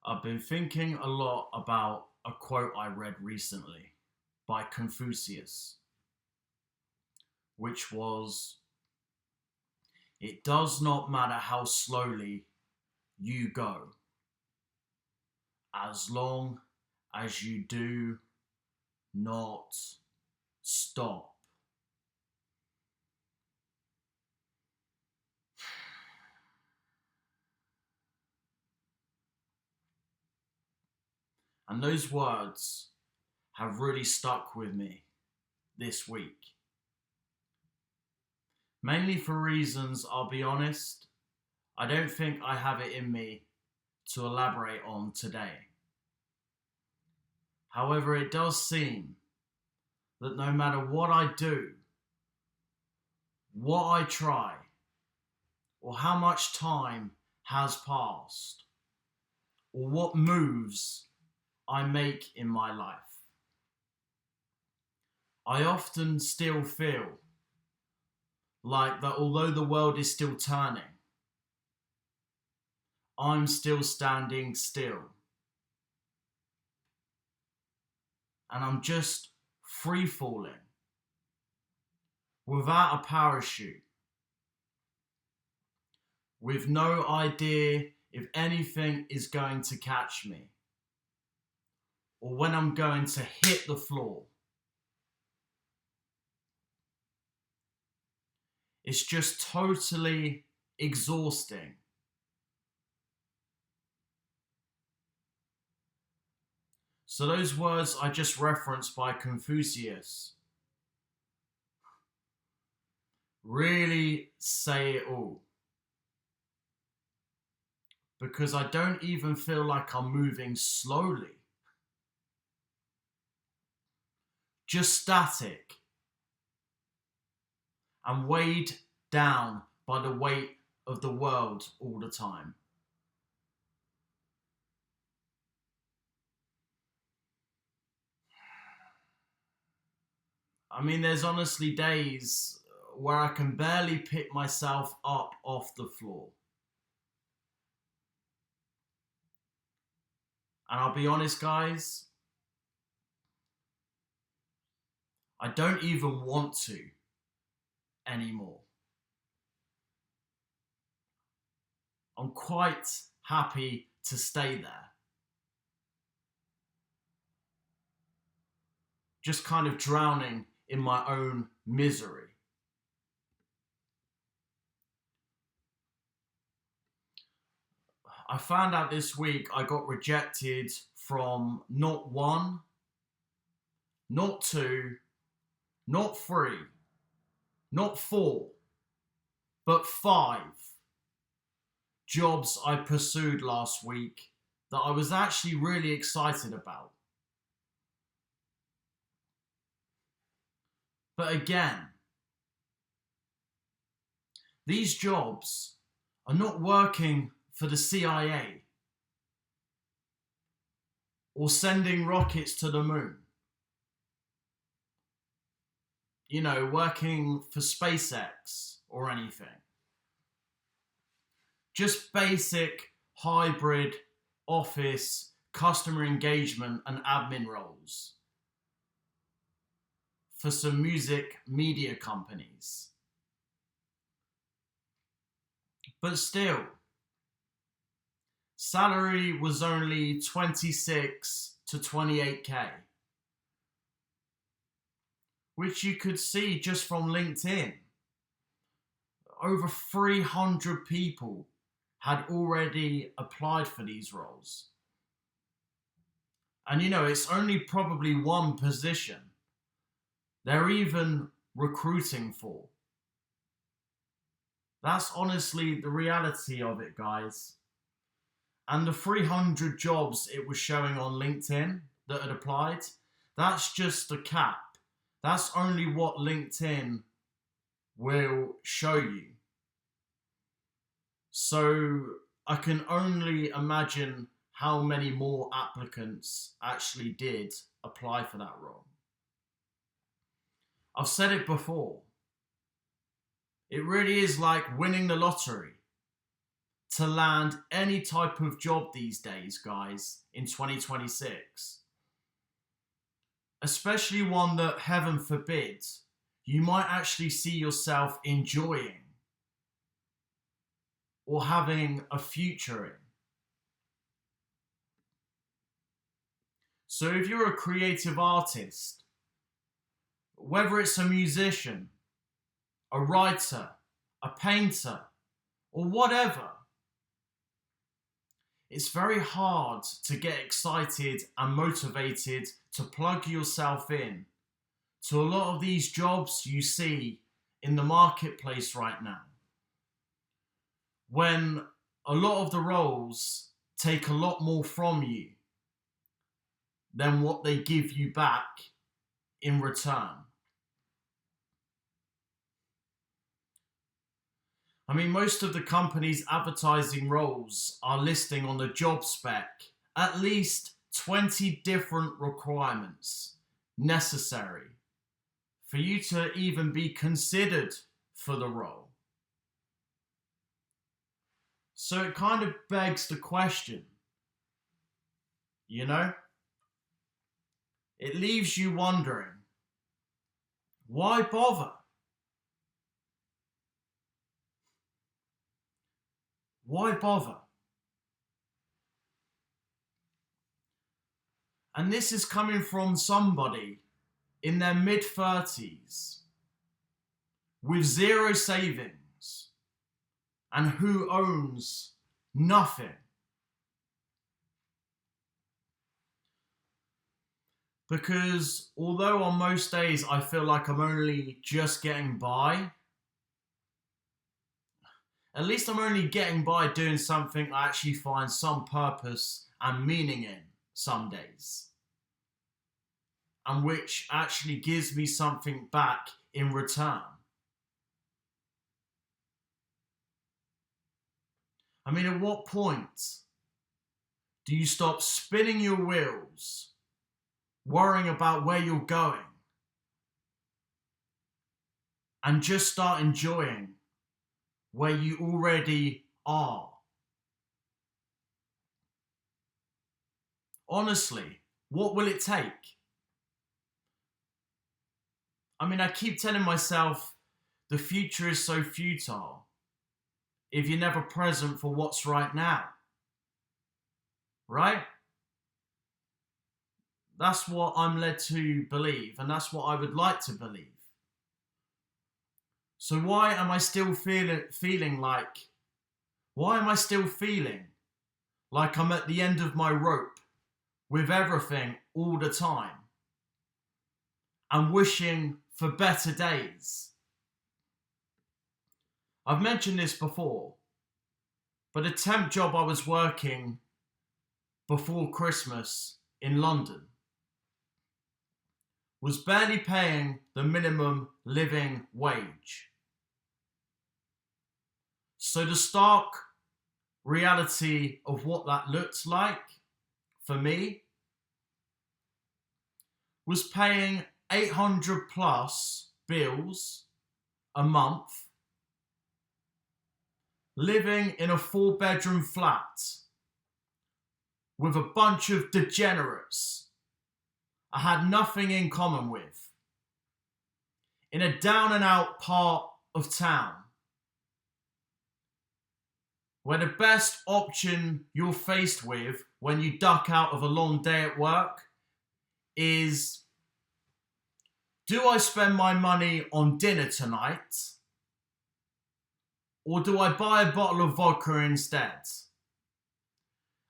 I've been thinking a lot about a quote I read recently by Confucius, which was, "It does not matter how slowly you go, as long as you do not stop." And those words have really stuck with me this week. Mainly for reasons, I'll be honest, I don't think I have it in me to elaborate on today. However, it does seem that no matter what I do, what I try, or how much time has passed, or what moves I make in my life, I often still feel like that although the world is still turning, I'm still standing still. And I'm just free falling without a parachute, with no idea if anything is going to catch me or when I'm going to hit the floor. It's just totally exhausting. So those words I just referenced by Confucius really say it all. Because I don't even feel like I'm moving slowly. Just static and weighed down by the weight of the world all the time. I mean, there's honestly days where I can barely pick myself up off the floor. And I'll be honest, guys, I don't even want to anymore. I'm quite happy to stay there. Just kind of drowning in my own misery. I found out this week I got rejected from not one, not two, not three, not four, but 5 jobs I pursued last week that I was actually really excited about. But again, these jobs are not working for the CIA or sending rockets to the moon. You know, working for SpaceX or anything. Just basic hybrid office, customer engagement and admin roles for some music media companies. But still, salary was only 26 to 28k, which you could see just from LinkedIn. Over 300 people had already applied for these roles. And you know, it's only probably one position they're even recruiting for. That's honestly the reality of it, guys. And the 300 jobs it was showing on LinkedIn that had applied, that's just a cap. That's only what LinkedIn will show you. So I can only imagine how many more applicants actually did apply for that role. I've said it before. It really is like winning the lottery. to land any type of job these days, guys, in 2026. Especially one that, heaven forbid, you might actually see yourself enjoying or having a future in. So if you're a creative artist, whether it's a musician, a writer, a painter, or whatever, it's very hard to get excited and motivated to plug yourself in to a lot of these jobs you see in the marketplace right now, when a lot of the roles take a lot more from you than what they give you back in return. I mean, most of the companies advertising roles are listing on the job spec at least 20 different requirements necessary for you to even be considered for the role. So it kind of begs the question, you know? It leaves you wondering, why bother? Why bother? And this is coming from somebody in their mid-30s with zero savings and who owns nothing. Because although on most days I feel like I'm only just getting by, at least I'm only getting by doing something I actually find some purpose and meaning in some days, and which actually gives me something back in return. I mean, at what point do you stop spinning your wheels, worrying about where you're going, and just start enjoying where you already are? Honestly, what will it take? I mean, I keep telling myself the future is so futile if you're never present for what's right now. Right? That's what I'm led to believe, and that's what I would like to believe. So why am I still feeling like I'm at the end of my rope with everything all the time and wishing for better days? I've mentioned this before, but a temp job I was working before Christmas in London was barely paying the minimum living wage. So the stark reality of what that looked like for me was paying 800 plus bills a month, living in a 4-bedroom flat with a bunch of degenerates I had nothing in common with, in a down and out part of town, where the best option you're faced with when you duck out of a long day at work is, do I spend my money on dinner tonight, or do I buy a bottle of vodka instead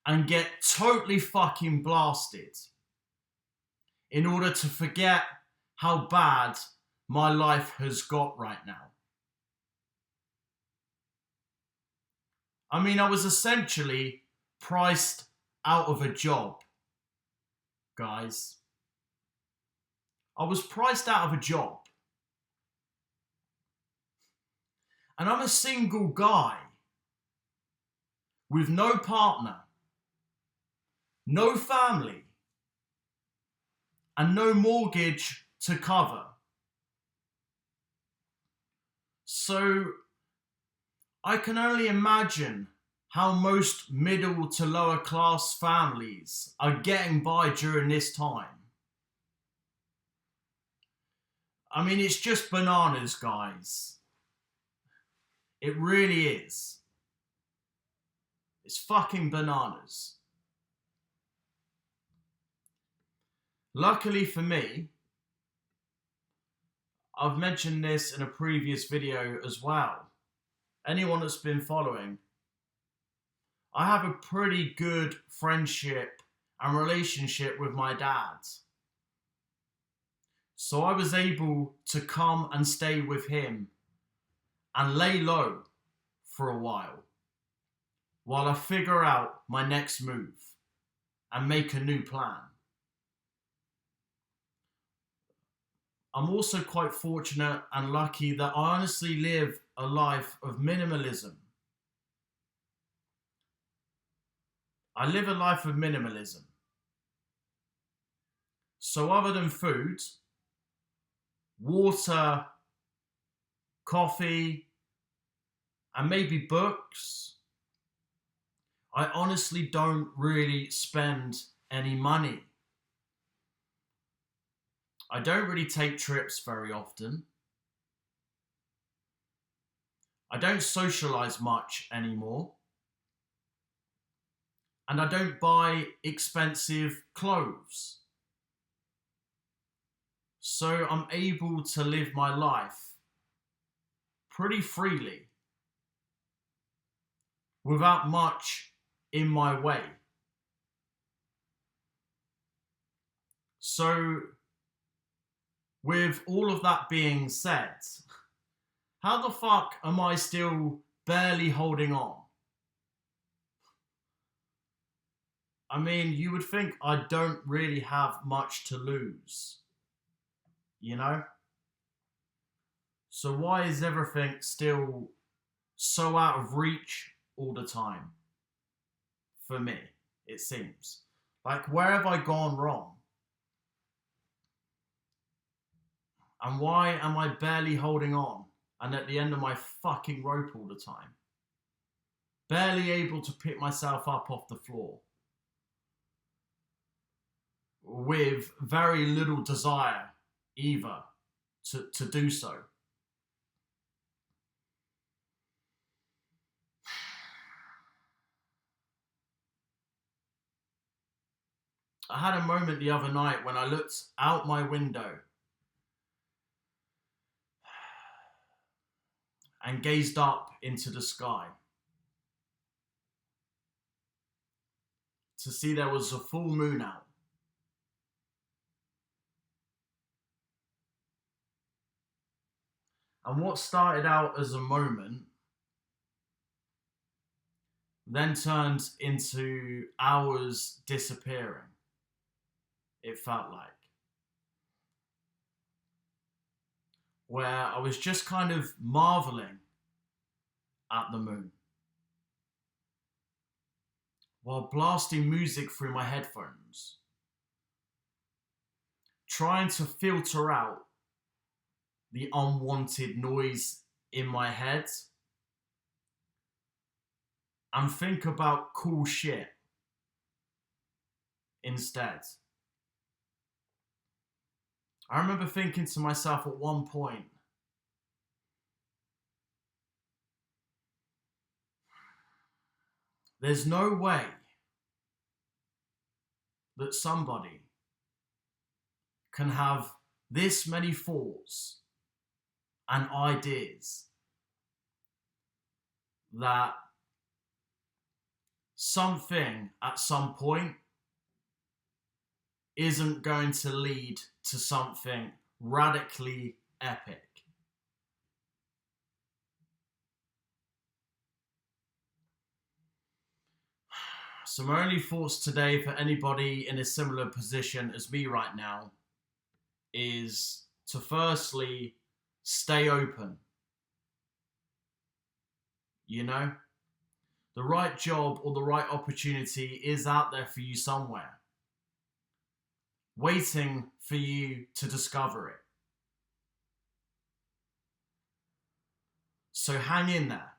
and get totally fucking blasted in order to forget how bad my life has got right now? I mean, I was essentially priced out of a job, guys. I was priced out of a job. And I'm a single guy with no partner, no family, and no mortgage to cover. So I can only imagine how most middle to lower class families are getting by during this time. I mean, it's just bananas, guys. It really is. It's fucking bananas. Luckily for me, I've mentioned this in a previous video as well. Anyone that's been following, I have a pretty good friendship and relationship with my dad. So I was able to come and stay with him and lay low for a while I figure out my next move and make a new plan. I'm also quite fortunate and lucky that I honestly live a life of minimalism. I live a life of minimalism. So other than food, water, coffee, and maybe books, I honestly don't really spend any money. I don't really take trips very often. I don't socialize much anymore. And I don't buy expensive clothes. So I'm able to live my life pretty freely without much in my way. So with all of that being said, how the fuck am I still barely holding on? I mean, you would think I don't really have much to lose, you know? So why is everything still so out of reach all the time? For me, it seems. Like, where have I gone wrong? And why am I barely holding on and at the end of my fucking rope all the time? Barely able to pick myself up off the floor. With very little desire either to do so. I had a moment the other night when I looked out my window and gazed up into the sky to see there was a full moon out. And what started out as a moment then turned into hours disappearing, it felt like. Where I was just kind of marveling at the moon while blasting music through my headphones, trying to filter out the unwanted noise in my head and think about cool shit instead. I remember thinking to myself at one point, there's no way that somebody can have this many thoughts and ideas that something at some point isn't going to lead to something radically epic. So my only thoughts today for anybody in a similar position as me right now is to firstly stay open. You know, the right job or the right opportunity is out there for you somewhere, waiting for you to discover it. So hang in there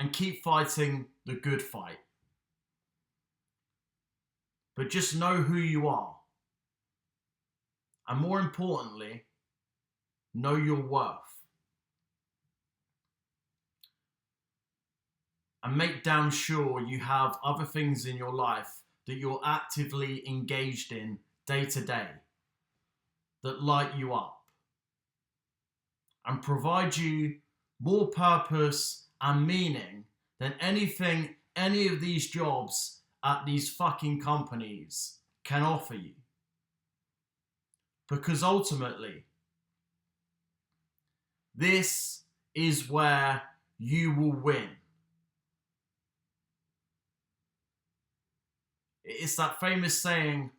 and keep fighting the good fight. But just know who you are. And more importantly, know your worth. And make damn sure you have other things in your life that you're actively engaged in day to day that light you up and provide you more purpose and meaning than anything any of these jobs at these fucking companies can offer you. Because ultimately, this is where you will win. It's that famous saying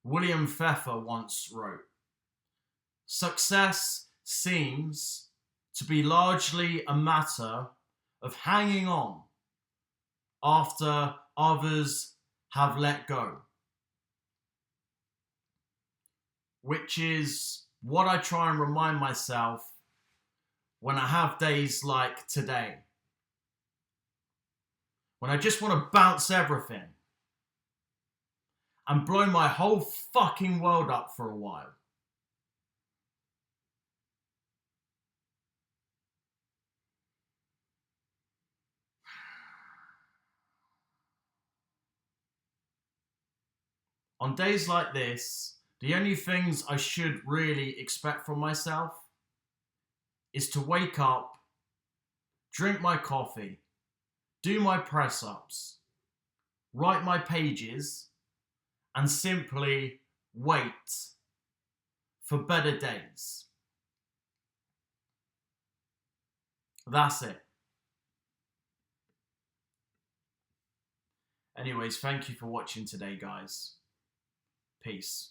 William Pfeffer once wrote: success seems to be largely a matter of hanging on after others have let go. Which is what I try and remind myself when I have days like today. When I just want to bounce everything and blow my whole fucking world up for a while. On days like this, the only things I should really expect from myself is to wake up, drink my coffee, do my press-ups, write my pages, and simply wait for better days. That's it. Anyways, thank you for watching today, guys. Peace.